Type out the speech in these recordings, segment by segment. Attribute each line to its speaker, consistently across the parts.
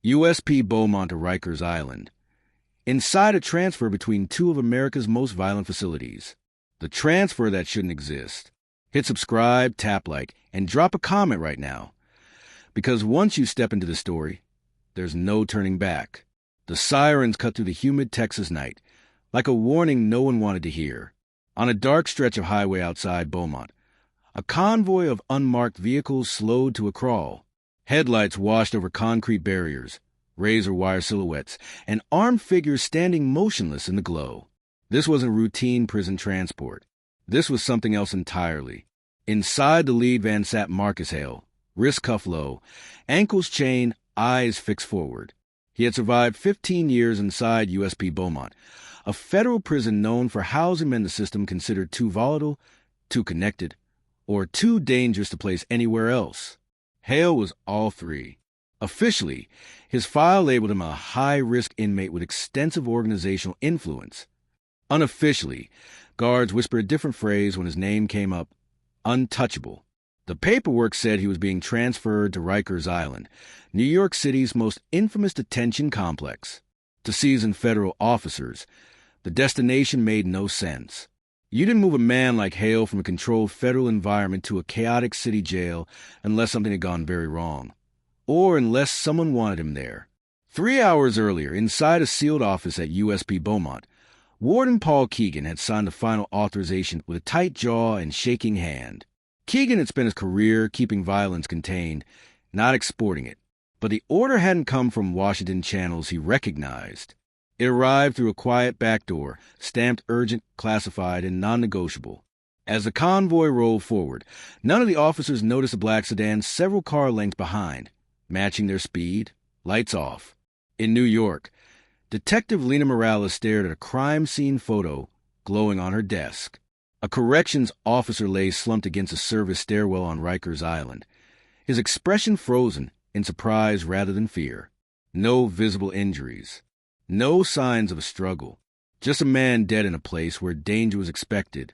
Speaker 1: USP Beaumont to Rikers Island. Inside a transfer between two of America's most violent facilities. The transfer that shouldn't exist. Hit subscribe, tap like, and drop a comment right now. Because once you step into the story, there's no turning back. The sirens cut through the humid Texas night, like a warning no one wanted to hear. On a dark stretch of highway outside Beaumont, a convoy of unmarked vehicles slowed to a crawl. Headlights washed over concrete barriers, razor wire silhouettes, and armed figures standing motionless in the glow. This wasn't routine prison transport. This was something else entirely. Inside the lead van sat Marcus Hale, wrist cuff low, ankles chained, eyes fixed forward. He had survived 15 years inside USP Beaumont, a federal prison known for housing men the system considered too volatile, too connected, or too dangerous to place anywhere else. Hale was all three. Officially, his file labeled him a high-risk inmate with extensive organizational influence. Unofficially, guards whispered a different phrase when his name came up: untouchable. The paperwork said he was being transferred to Rikers Island, New York City's most infamous detention complex. To seasoned federal officers, the destination made no sense. You didn't move a man like Hale from a controlled federal environment to a chaotic city jail unless something had gone very wrong, or unless someone wanted him there. 3 hours earlier, inside a sealed office at USP Beaumont, Warden Paul Keegan had signed the final authorization with a tight jaw and shaking hand. Keegan had spent his career keeping violence contained, not exporting it. But the order hadn't come from Washington channels he recognized. It arrived through a quiet back door, stamped urgent, classified, and non-negotiable. As the convoy rolled forward, none of the officers noticed a black sedan several car lengths behind, matching their speed, lights off. In New York, Detective Lena Morales stared at a crime scene photo glowing on her desk. A corrections officer lay slumped against a service stairwell on Rikers Island, his expression frozen in surprise rather than fear. No visible injuries. No signs of a struggle. Just a man dead in a place where danger was expected.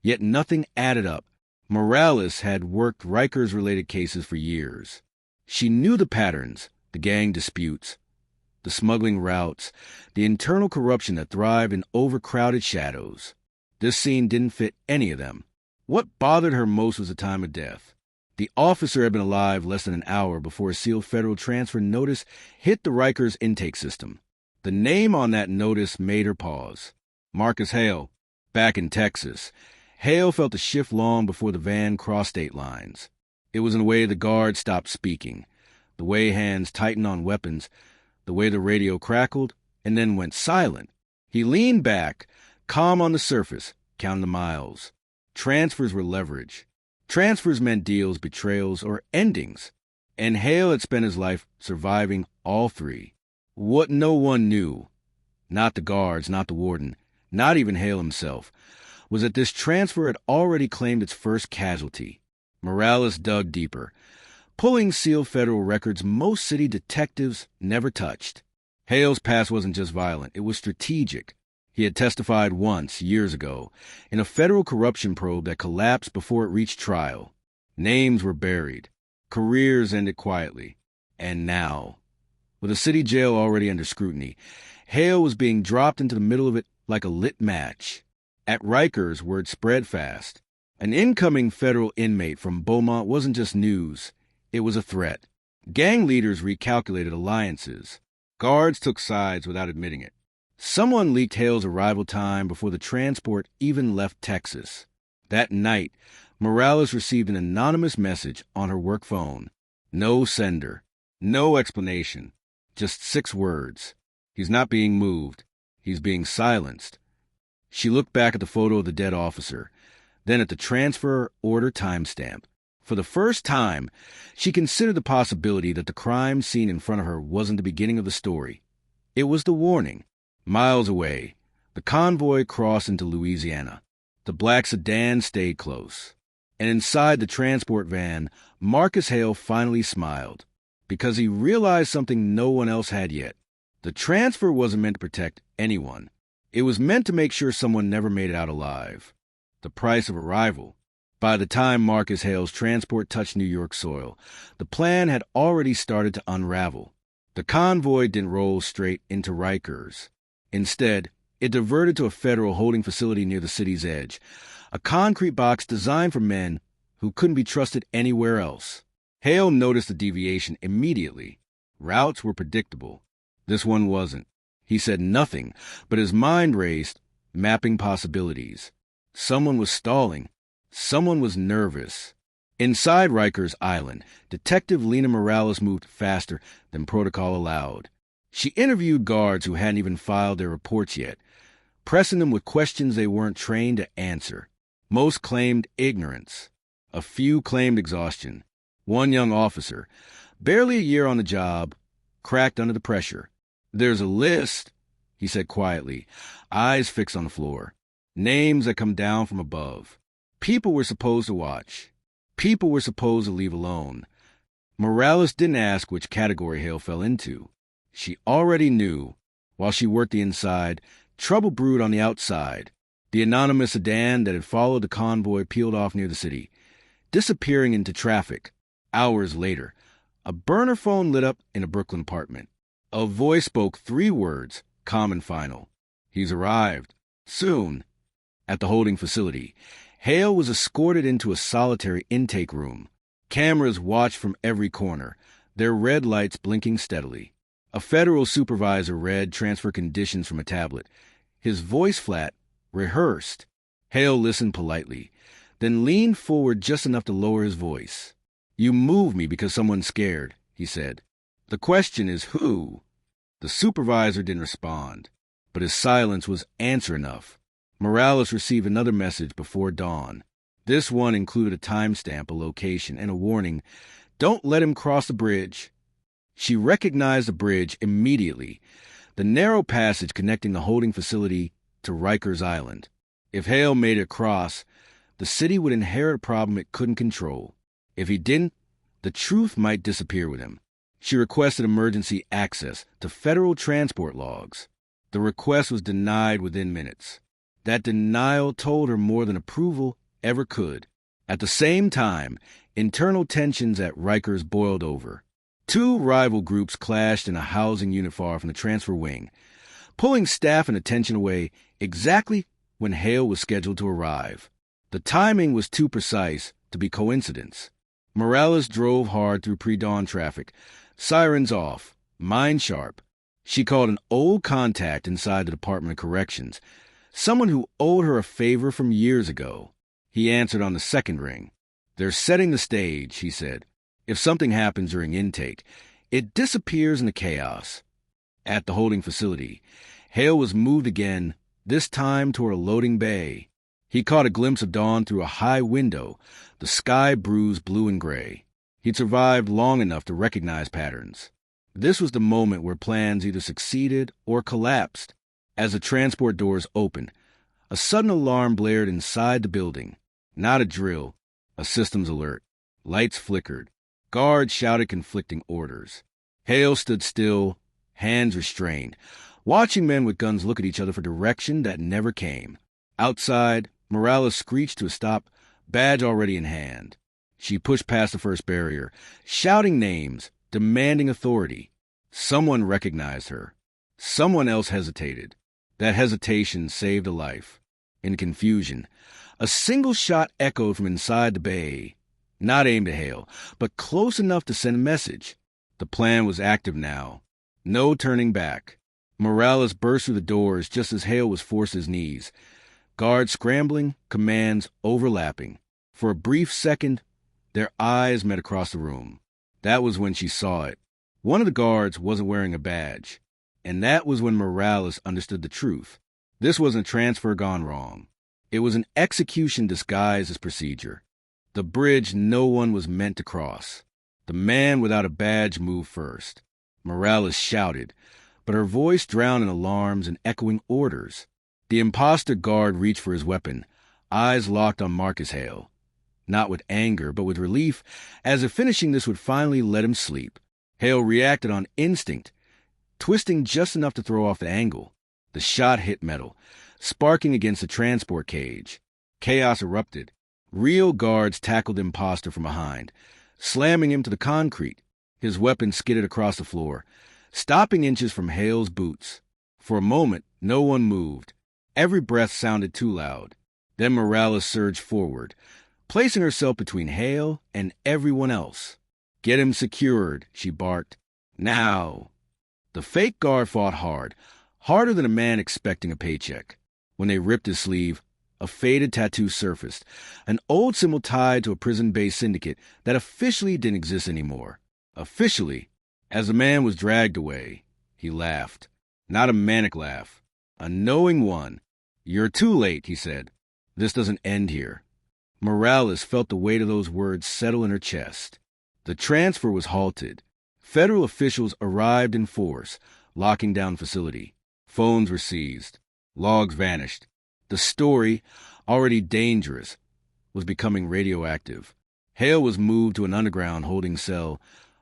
Speaker 1: Yet nothing added up. Morales had worked Rikers-related cases for years. She knew the patterns, the gang disputes, the smuggling routes, the internal corruption that thrived in overcrowded shadows. This scene didn't fit any of them. What bothered her most was the time of death. The officer had been alive less than an hour before a sealed federal transfer notice hit the Rikers intake system. The name on that notice made her pause. Marcus Hale, back in Texas. Hale felt the shift long before the van crossed state lines. It was in the way the guard stopped speaking, the way hands tightened on weapons, the way the radio crackled and then went silent. He leaned back, calm on the surface, counting the miles. Transfers were leverage. Transfers meant deals, betrayals, or endings. And Hale had spent his life surviving all three. What no one knew, not the guards, not the warden, not even Hale himself, was that this transfer had already claimed its first casualty. Morales dug deeper, pulling sealed federal records most city detectives never touched. Hale's past wasn't just violent, it was strategic. He had testified once, years ago, in a federal corruption probe that collapsed before it reached trial. Names were buried. Careers ended quietly. And now, with a city jail already under scrutiny, Hale was being dropped into the middle of it like a lit match. At Rikers, word spread fast. An incoming federal inmate from Beaumont wasn't just news. It was a threat. Gang leaders recalculated alliances. Guards took sides without admitting it. Someone leaked Hale's arrival time before the transport even left Texas. That night, Morales received an anonymous message on her work phone. No sender. No explanation. Just 6 words. He's not being moved. He's being silenced. She looked back at the photo of the dead officer, then at the transfer order timestamp. For the first time, she considered the possibility that the crime scene in front of her wasn't the beginning of the story. It was the warning. Miles away, the convoy crossed into Louisiana. The black sedan stayed close. And inside the transport van, Marcus Hale finally smiled, because he realized something no one else had yet. The transfer wasn't meant to protect anyone. It was meant to make sure someone never made it out alive. The price of arrival. By the time Marcus Hale's transport touched New York soil, the plan had already started to unravel. The convoy didn't roll straight into Rikers. Instead, it diverted to a federal holding facility near the city's edge, a concrete box designed for men who couldn't be trusted anywhere else. Hale noticed the deviation immediately. Routes were predictable. This one wasn't. He said nothing, but his mind raced, mapping possibilities. Someone was stalling. Someone was nervous. Inside Rikers Island, Detective Lena Morales moved faster than protocol allowed. She interviewed guards who hadn't even filed their reports yet, pressing them with questions they weren't trained to answer. Most claimed ignorance. A few claimed exhaustion. One young officer, barely a year on the job, cracked under the pressure. "There's a list," he said quietly, eyes fixed on the floor. "Names that come down from above. People we're supposed to watch. People we're supposed to leave alone." Morales didn't ask which category Hale fell into. She already knew. While she worked the inside, trouble brewed on the outside. The anonymous sedan that had followed the convoy peeled off near the city, disappearing into traffic. Hours later, a burner phone lit up in a Brooklyn apartment. A voice spoke 3 words, calm and final. "He's arrived. Soon." At the holding facility, Hale was escorted into a solitary intake room. Cameras watched from every corner, their red lights blinking steadily. A federal supervisor read transfer conditions from a tablet, his voice flat, rehearsed. Hale listened politely, then leaned forward just enough to lower his voice. "You moved me because someone's scared," he said. "The question is who?" The supervisor didn't respond, but his silence was answer enough. Morales received another message before dawn. This one included a timestamp, a location, and a warning, "Don't let him cross the bridge." She recognized the bridge immediately, the narrow passage connecting the holding facility to Rikers Island. If Hale made it across, the city would inherit a problem it couldn't control. If he didn't, the truth might disappear with him. She requested emergency access to federal transport logs. The request was denied within minutes. That denial told her more than approval ever could. At the same time, internal tensions at Rikers boiled over. 2 rival groups clashed in a housing unit far from the transfer wing, pulling staff and attention away exactly when Hale was scheduled to arrive. The timing was too precise to be coincidence. Morales drove hard through pre-dawn traffic, sirens off, mind sharp. She called an old contact inside the Department of Corrections, someone who owed her a favor from years ago. He answered on the second ring. "They're setting the stage," he said. "If something happens during intake, it disappears in the chaos." At the holding facility, Hale was moved again, this time toward a loading bay. He caught a glimpse of dawn through a high window, the sky bruised blue and gray. He'd survived long enough to recognize patterns. This was the moment where plans either succeeded or collapsed. As the transport doors opened, a sudden alarm blared inside the building. Not a drill, a systems alert. Lights flickered. Guards shouted conflicting orders. Hale stood still, hands restrained, watching men with guns look at each other for direction that never came. Outside, Morales screeched to a stop, badge already in hand. She pushed past the first barrier, shouting names, demanding authority. Someone recognized her. Someone else hesitated. That hesitation saved a life. In confusion, a single shot echoed from inside the bay. Not aimed at Hale, but close enough to send a message. The plan was active now. No turning back. Morales burst through the doors just as Hale was forced to his knees. Guards scrambling, commands overlapping. For a brief second, their eyes met across the room. That was when she saw it. One of the guards wasn't wearing a badge. And that was when Morales understood the truth. This wasn't a transfer gone wrong. It was an execution disguised as procedure. The bridge no one was meant to cross. The man without a badge moved first. Morales shouted, but her voice drowned in alarms and echoing orders. The imposter guard reached for his weapon, eyes locked on Marcus Hale. Not with anger, but with relief, as if finishing this would finally let him sleep. Hale reacted on instinct, twisting just enough to throw off the angle. The shot hit metal, sparking against the transport cage. Chaos erupted. Real guards tackled the imposter from behind, slamming him to the concrete. His weapon skidded across the floor, stopping inches from Hale's boots. For a moment, no one moved. Every breath sounded too loud. Then Morales surged forward, placing herself between Hale and everyone else. "Get him secured," she barked. "Now!" The fake guard fought hard, harder than a man expecting a paycheck. When they ripped his sleeve, a faded tattoo surfaced, an old symbol tied to a prison-based syndicate that officially didn't exist anymore. Officially. As the man was dragged away, he laughed. Not a manic laugh. A knowing one. "You're too late," he said. "This doesn't end here." Morales felt the weight of those words settle in her chest. The transfer was halted. Federal officials arrived in force, locking down the facility. Phones were seized. Logs vanished. The story, already dangerous, was becoming radioactive. Hale was moved to an underground holding cell,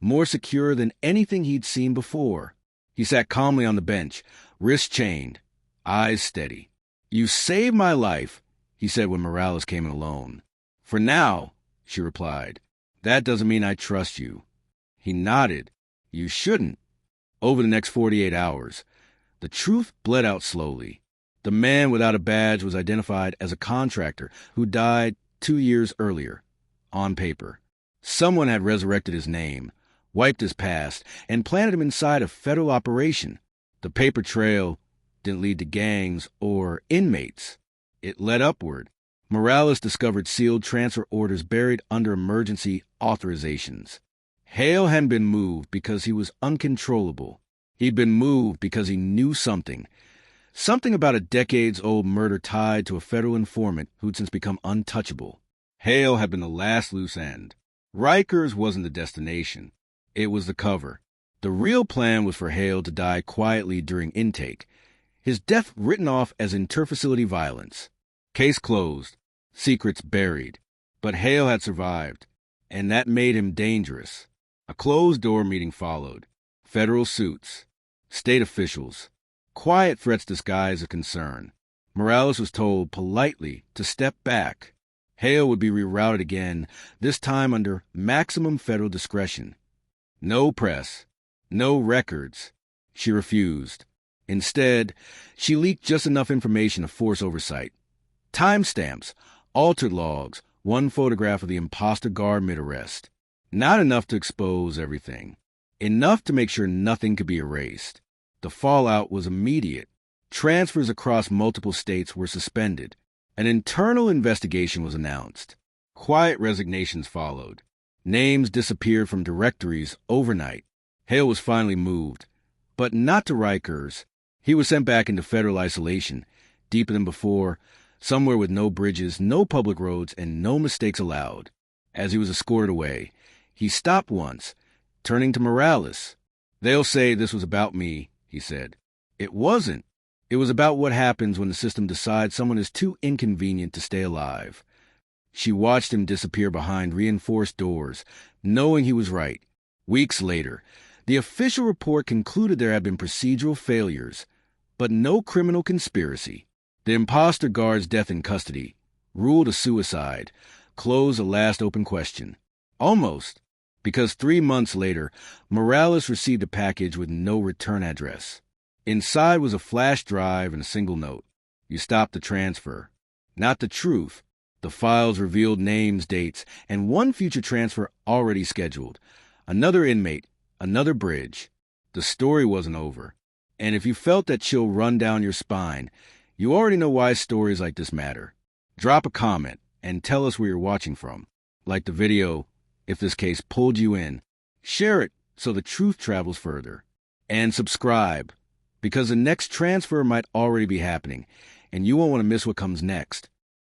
Speaker 1: more secure than anything he'd seen before. He sat calmly on the bench, wrists chained, eyes steady. "You saved my life," he said when Morales came in alone. "For now," she replied. "That doesn't mean I trust you." He nodded. "You shouldn't." Over the next 48 hours, the truth bled out slowly. The man without a badge was identified as a contractor who died 2 years earlier. On paper, someone had resurrected his name, wiped his past, and planted him inside a federal operation. The paper trail didn't lead to gangs or inmates. It led upward. Morales discovered sealed transfer orders buried under emergency authorizations. Hale hadn't been moved because he was uncontrollable. He'd been moved because he knew something. Something about a decades-old murder tied to a federal informant who'd since become untouchable. Hale had been the last loose end. Rikers wasn't the destination. It was the cover. The real plan was for Hale to die quietly during intake, his death written off as interfacility violence. Case closed. Secrets buried. But Hale had survived, and that made him dangerous. A closed-door meeting followed. Federal suits. State officials. Quiet threats disguised as concern. Morales was told politely to step back. Hale would be rerouted again, this time under maximum federal discretion. No press. No records. She refused. Instead, she leaked just enough information to force oversight. Timestamps, altered logs, one photograph of the imposter guard mid-arrest. Not enough to expose everything. Enough to make sure nothing could be erased. The fallout was immediate. Transfers across multiple states were suspended. An internal investigation was announced. Quiet resignations followed. Names disappeared from directories overnight. Hale was finally moved, but not to Rikers. He was sent back into federal isolation, deeper than before, somewhere with no bridges, no public roads, and no mistakes allowed. As he was escorted away, he stopped once, turning to Morales. "They'll say this was about me," he said. "It wasn't. It was about what happens when the system decides someone is too inconvenient to stay alive." She watched him disappear behind reinforced doors, knowing he was right. Weeks later, the official report concluded there had been procedural failures, but no criminal conspiracy. The imposter guard's death in custody ruled a suicide, closed the last open question. Almost, because 3 months later, Morales received a package with no return address. Inside was a flash drive and a single note. "You stopped the transfer." Not the truth. The files revealed names, dates, and one future transfer already scheduled. Another inmate, another bridge. The story wasn't over. And if you felt that chill run down your spine, you already know why stories like this matter. Drop a comment and tell us where you're watching from. Like the video, if this case pulled you in. Share it so the truth travels further. And subscribe, because the next transfer might already be happening, and you won't want to miss what comes next.